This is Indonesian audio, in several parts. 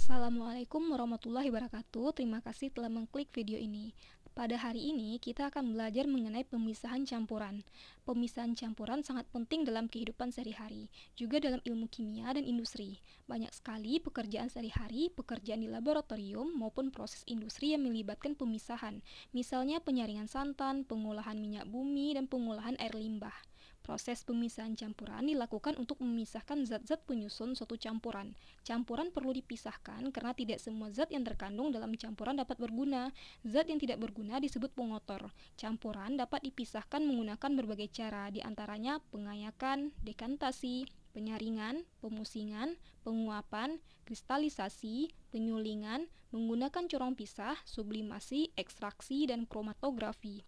Assalamualaikum warahmatullahi wabarakatuh. Terima kasih telah mengklik video ini. Pada hari ini, kita akan belajar mengenai pemisahan campuran. Pemisahan campuran sangat penting dalam kehidupan sehari-hari, juga dalam ilmu kimia dan industri. Banyak sekali pekerjaan sehari-hari, pekerjaan di laboratorium, maupun proses industri yang melibatkan pemisahan. Misalnya penyaringan santan, pengolahan minyak bumi, dan pengolahan air limbah. Proses pemisahan campuran dilakukan untuk memisahkan zat-zat penyusun suatu campuran. Campuran perlu dipisahkan karena tidak semua zat yang terkandung dalam campuran dapat berguna. Zat yang tidak berguna disebut pengotor. Campuran dapat dipisahkan menggunakan berbagai cara, di antaranya pengayakan, dekantasi, penyaringan, pemusingan, penguapan, kristalisasi, penyulingan, menggunakan corong pisah, sublimasi, ekstraksi, dan kromatografi.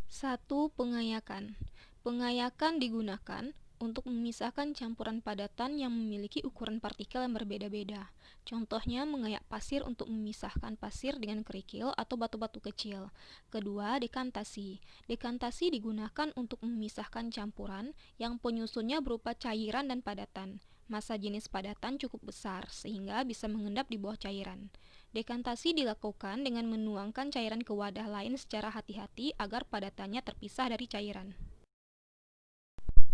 1. Pengayakan. Pengayakan digunakan untuk memisahkan campuran padatan yang memiliki ukuran partikel yang berbeda-beda. Contohnya mengayak pasir untuk memisahkan pasir dengan kerikil atau batu-batu kecil. Kedua, dekantasi. Dekantasi digunakan untuk memisahkan campuran yang penyusunnya berupa cairan dan padatan. Massa jenis padatan cukup besar sehingga bisa mengendap di bawah cairan. Dekantasi dilakukan dengan menuangkan cairan ke wadah lain secara hati-hati agar padatannya terpisah dari cairan.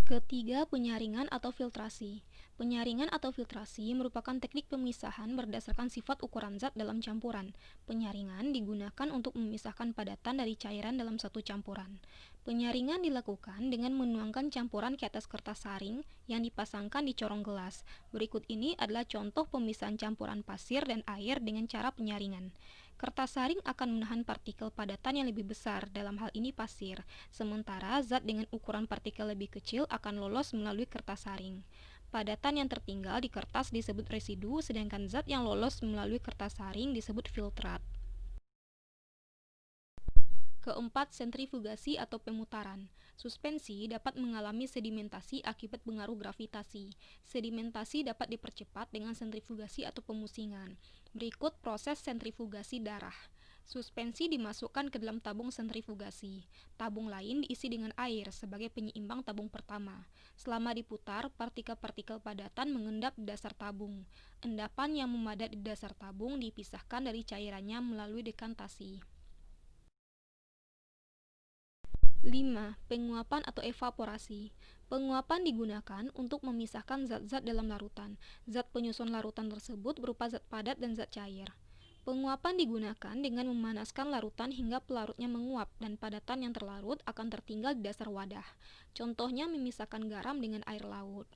Ketiga, penyaringan atau filtrasi. Penyaringan atau filtrasi merupakan teknik pemisahan berdasarkan sifat ukuran zat dalam campuran. Penyaringan digunakan untuk memisahkan padatan dari cairan dalam satu campuran. Penyaringan dilakukan dengan menuangkan campuran ke atas kertas saring yang dipasangkan di corong gelas. Berikut ini adalah contoh pemisahan campuran pasir dan air dengan cara penyaringan. Kertas saring akan menahan partikel padatan yang lebih besar, dalam hal ini pasir, sementara zat dengan ukuran partikel lebih kecil akan lolos melalui kertas saring. Padatan yang tertinggal di kertas disebut residu, sedangkan zat yang lolos melalui kertas saring disebut filtrat. Keempat, sentrifugasi atau pemutaran. Suspensi dapat mengalami sedimentasi akibat pengaruh gravitasi. Sedimentasi dapat dipercepat dengan sentrifugasi atau pemusingan. Berikut proses sentrifugasi darah. Suspensi dimasukkan ke dalam tabung sentrifugasi. Tabung lain diisi dengan air sebagai penyeimbang tabung pertama. Selama diputar, partikel-partikel padatan mengendap di dasar tabung. Endapan yang memadat di dasar tabung dipisahkan dari cairannya melalui dekantasi. 5. Penguapan atau evaporasi. Penguapan digunakan untuk memisahkan zat-zat dalam larutan. Zat penyusun larutan tersebut berupa zat padat dan zat cair. Penguapan digunakan dengan memanaskan larutan hingga pelarutnya menguap dan padatan yang terlarut akan tertinggal di dasar wadah. Contohnya memisahkan garam dengan air laut.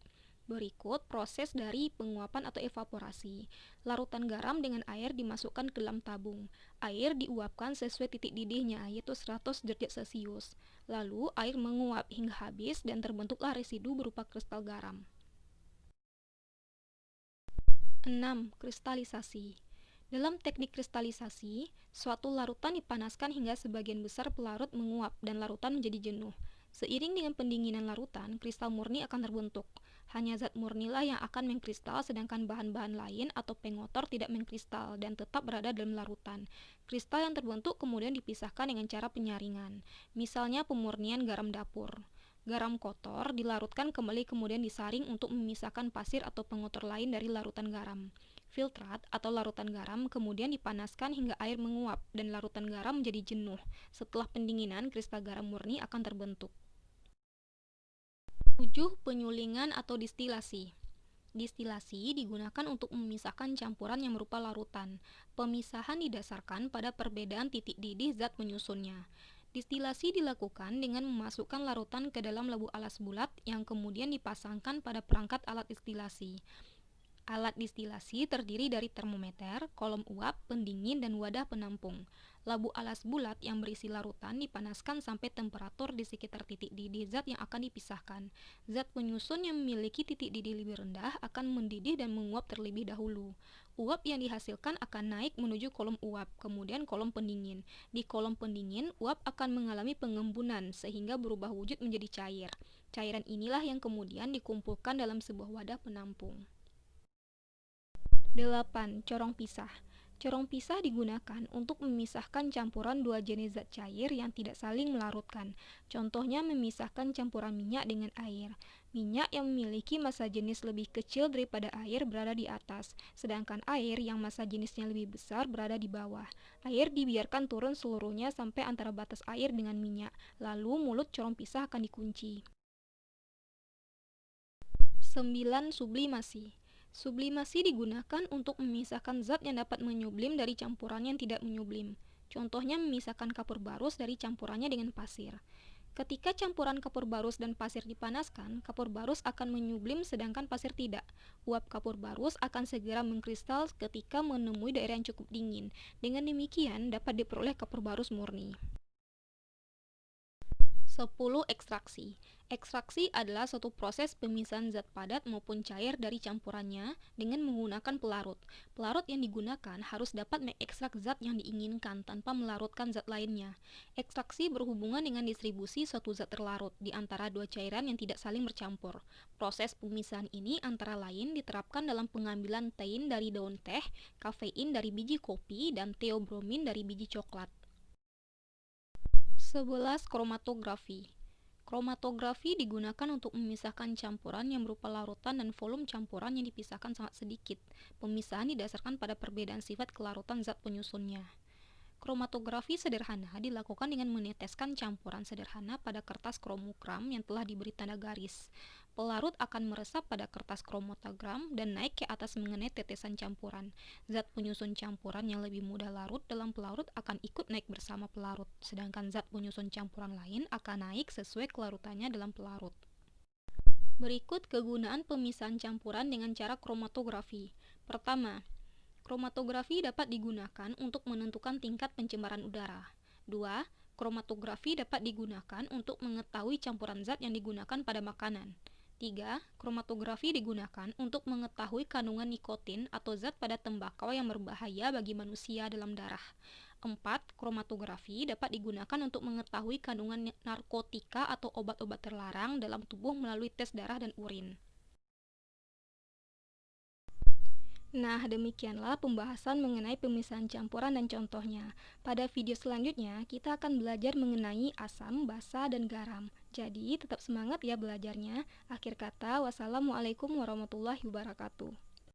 Berikut proses dari penguapan atau evaporasi. Larutan garam dengan air dimasukkan ke dalam tabung. Air diuapkan sesuai titik didihnya, yaitu 100 derajat Celcius. Lalu air menguap hingga habis dan terbentuklah residu berupa kristal garam. 6. Kristalisasi. Dalam teknik kristalisasi, suatu larutan dipanaskan hingga sebagian besar pelarut menguap dan larutan menjadi jenuh. Seiring dengan pendinginan larutan, kristal murni akan terbentuk. Hanya zat murnilah yang akan mengkristal, sedangkan bahan-bahan lain atau pengotor tidak mengkristal dan tetap berada dalam larutan. Kristal yang terbentuk kemudian dipisahkan dengan cara penyaringan. Misalnya pemurnian garam dapur. Garam kotor dilarutkan kembali kemudian disaring untuk memisahkan pasir atau pengotor lain dari larutan garam. Filtrat atau larutan garam kemudian dipanaskan hingga air menguap dan larutan garam menjadi jenuh. Setelah pendinginan, kristal garam murni akan terbentuk. 7. Penyulingan atau distilasi. Distilasi digunakan untuk memisahkan campuran yang berupa larutan. Pemisahan didasarkan pada perbedaan titik didih zat penyusunnya. Distilasi dilakukan dengan memasukkan larutan ke dalam labu alas bulat yang kemudian dipasangkan pada perangkat alat distilasi. Alat distilasi terdiri dari termometer, kolom uap, pendingin, dan wadah penampung. Labu alas bulat yang berisi larutan dipanaskan sampai temperatur di sekitar titik didih zat yang akan dipisahkan. Zat penyusun yang memiliki titik didih lebih rendah akan mendidih dan menguap terlebih dahulu. Uap yang dihasilkan akan naik menuju kolom uap, kemudian kolom pendingin. Di kolom pendingin, uap akan mengalami pengembunan sehingga berubah wujud menjadi cair. Cairan inilah yang kemudian dikumpulkan dalam sebuah wadah penampung. 8. Corong pisah. Corong pisah digunakan untuk memisahkan campuran dua jenis zat cair yang tidak saling melarutkan. Contohnya memisahkan campuran minyak dengan air. Minyak yang memiliki massa jenis lebih kecil daripada air berada di atas, sedangkan air yang massa jenisnya lebih besar berada di bawah. Air dibiarkan turun seluruhnya sampai antara batas air dengan minyak, lalu mulut corong pisah akan dikunci. 9. Sublimasi. Sublimasi digunakan untuk memisahkan zat yang dapat menyublim dari campuran yang tidak menyublim. Contohnya memisahkan kapur barus dari campurannya dengan pasir. Ketika campuran kapur barus dan pasir dipanaskan, kapur barus akan menyublim sedangkan pasir tidak. Uap kapur barus akan segera mengkristal ketika menemui daerah yang cukup dingin. Dengan demikian dapat diperoleh kapur barus murni. 10. Ekstraksi. Ekstraksi adalah suatu proses pemisahan zat padat maupun cair dari campurannya dengan menggunakan pelarut. Pelarut yang digunakan harus dapat mengekstrak zat yang diinginkan tanpa melarutkan zat lainnya. Ekstraksi berhubungan dengan distribusi suatu zat terlarut di antara dua cairan yang tidak saling bercampur. Proses pemisahan ini antara lain diterapkan dalam pengambilan tein dari daun teh, kafein dari biji kopi, dan teobromin dari biji coklat. 11. Kromatografi. Kromatografi digunakan untuk memisahkan campuran yang berupa larutan dan volume campuran yang dipisahkan sangat sedikit. Pemisahan didasarkan pada perbedaan sifat kelarutan zat penyusunnya. Kromatografi sederhana dilakukan dengan meneteskan campuran sederhana pada kertas kromokram yang telah diberi tanda garis. Pelarut akan meresap pada kertas kromatogram dan naik ke atas mengenai tetesan campuran. Zat penyusun campuran yang lebih mudah larut dalam pelarut akan ikut naik bersama pelarut, sedangkan zat penyusun campuran lain akan naik sesuai kelarutannya dalam pelarut. Berikut kegunaan pemisahan campuran dengan cara kromatografi. Pertama, kromatografi dapat digunakan untuk menentukan tingkat pencemaran udara. 2. Kromatografi dapat digunakan untuk mengetahui campuran zat yang digunakan pada makanan. 3. Kromatografi digunakan untuk mengetahui kandungan nikotin atau zat pada tembakau yang berbahaya bagi manusia dalam darah. 4. Kromatografi dapat digunakan untuk mengetahui kandungan narkotika atau obat-obat terlarang dalam tubuh melalui tes darah dan urin. Nah, demikianlah pembahasan mengenai pemisahan campuran dan contohnya. Pada video selanjutnya, kita akan belajar mengenai asam, basa, dan garam. Jadi, tetap semangat ya belajarnya. Akhir kata, wassalamualaikum warahmatullahi wabarakatuh.